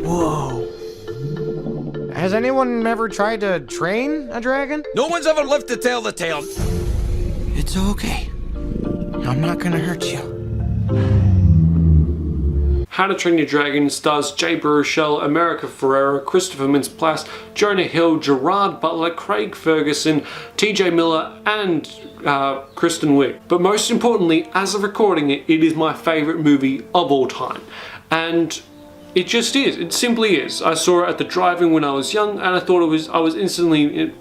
Whoa. Has anyone ever tried to train a dragon? No one's ever lived to tell the tale. It's okay. I'm not gonna hurt you. How to Train Your Dragon stars Jay Baruchel, America Ferrera, Christopher Mintz-Plasse, Jonah Hill, Gerard Butler, Craig Ferguson, TJ Miller, and Kristen Wiig. But most importantly, as of recording it, it is my favourite movie of all time. And it just is. It simply is. I saw it at the drive-in when I was young, and I thought I was instantly,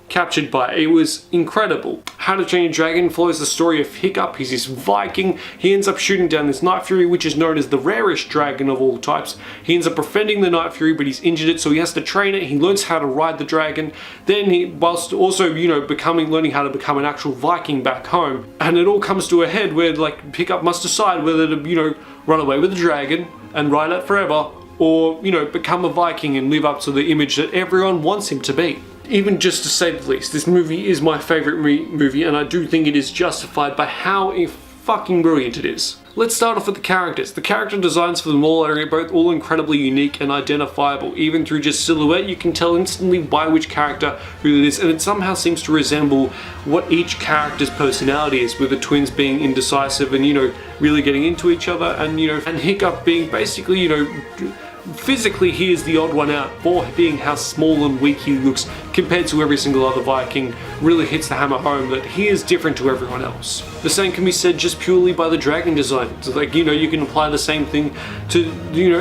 captured by it. It was incredible. How to Train Your Dragon follows the story of Hiccup. He's this Viking. He ends up shooting down this Night Fury, which is known as the rarest dragon of all types. He ends up befriending the Night Fury, but he's injured it, so he has to train it. He learns how to ride the dragon. Then he, whilst also, learning how to become an actual Viking back home. And it all comes to a head where, Hiccup must decide whether to, run away with the dragon and ride it forever, or, become a Viking and live up to the image that everyone wants him to be. Even just to say the least, this movie is my favourite movie, and I do think it is justified by how fucking brilliant it is. Let's start off with the characters. The character designs for them all are both all incredibly unique and identifiable. Even through just silhouette, you can tell instantly by which character who it is, and it somehow seems to resemble what each character's personality is, with the twins being indecisive and, really getting into each other, and, and Hiccup being basically, physically, he is the odd one out for being how small and weak he looks compared to every single other Viking. Really hits the hammer home that he is different to everyone else. The same can be said just purely by the dragon design. So you can apply the same thing to,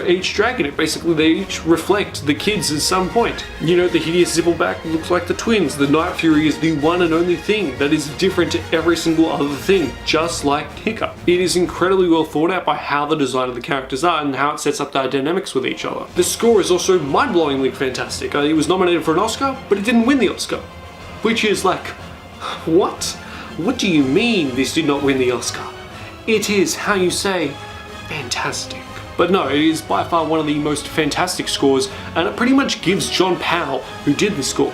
each dragon. Basically, they each reflect the kids at some point. The hideous Zibbleback looks like the twins. The Night Fury is the one and only thing that is different to every single other thing, just like Hiccup. It is incredibly well thought out by how the design of the characters are and how it sets up their dynamics with each other. The score is also mind-blowingly fantastic. It was nominated for an Oscar, but it didn't win the Oscar. Which is what? What do you mean this did not win the Oscar? It is, how you say, fantastic. But no, it is by far one of the most fantastic scores, and it pretty much gives John Powell, who did the score,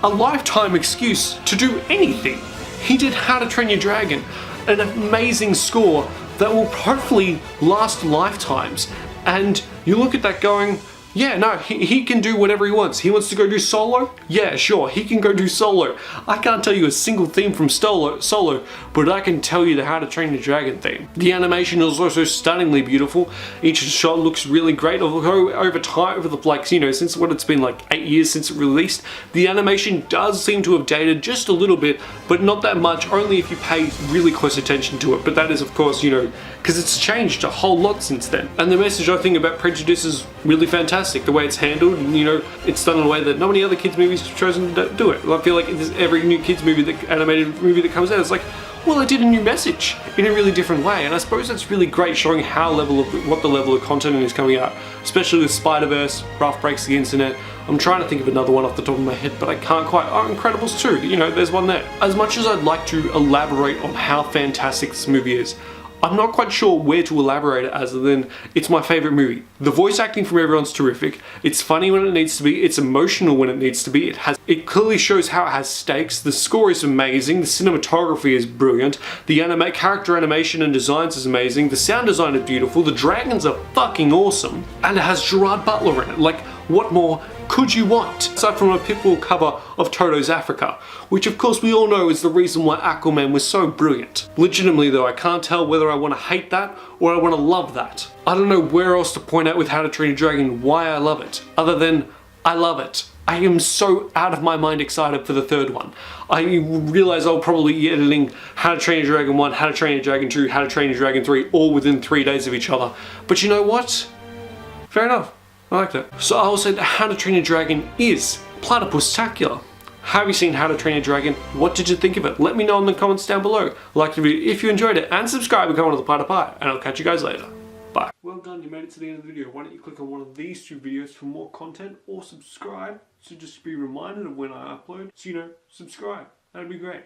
a lifetime excuse to do anything. He did How to Train Your Dragon, an amazing score that will hopefully last lifetimes. And you look at that going, yeah, no, he can do whatever he wants. He wants to go do solo? Yeah, sure, he can go do solo. I can't tell you a single theme from solo, but I can tell you the How to Train Your Dragon theme. The animation is also stunningly beautiful. Each shot looks really great, although over time, since what it's been 8 years since it released, the animation does seem to have dated just a little bit, but not that much, only if you pay really close attention to it. But that is, of course, because it's changed a whole lot since then. And the message, I think, about prejudice is really fantastic. The way it's handled, and it's done in a way that not many other kids movies have chosen to do it. I feel like every new kids movie, animated movie that comes out, it's well, it did a new message in a really different way, and I suppose that's really great, showing what the level of content is coming out, especially with Spider-Verse, Rough Breaks the Internet. I'm trying to think of another one off the top of my head, but I can't quite. Oh, Incredibles 2, there's one there. As much as I'd like to elaborate on how fantastic this movie is, I'm not quite sure where to elaborate it other than it's my favourite movie. The voice acting from everyone's terrific. It's funny when it needs to be. It's emotional when it needs to be. It clearly shows how it has stakes. The score is amazing. The cinematography is brilliant. The character animation and designs is amazing. The sound design is beautiful. The dragons are fucking awesome. And it has Gerard Butler in it. What more could you want? Aside from a Pitbull cover of Toto's Africa, which of course we all know is the reason why Aquaman was so brilliant. Legitimately though, I can't tell whether I want to hate that or I want to love that. I don't know where else to point out with How to Train Your Dragon why I love it, other than I love it. I am so out of my mind excited for the third one. I realize I'll probably be editing How to Train Your Dragon 1, How to Train Your Dragon 2, How to Train Your Dragon 3 all within 3 days of each other. But you know what? Fair enough. I like that. So I will say that How to Train Your Dragon is Platypus-tacular. Have you seen How to Train Your Dragon? What did you think of it? Let me know in the comments down below. Like the video if you enjoyed it, and subscribe and come on to the Platypus, and I'll catch you guys later. Bye. Well done, you made it to the end of the video. Why don't you click on one of these 2 videos for more content, or subscribe, so just be reminded of when I upload. So subscribe. That'd be great.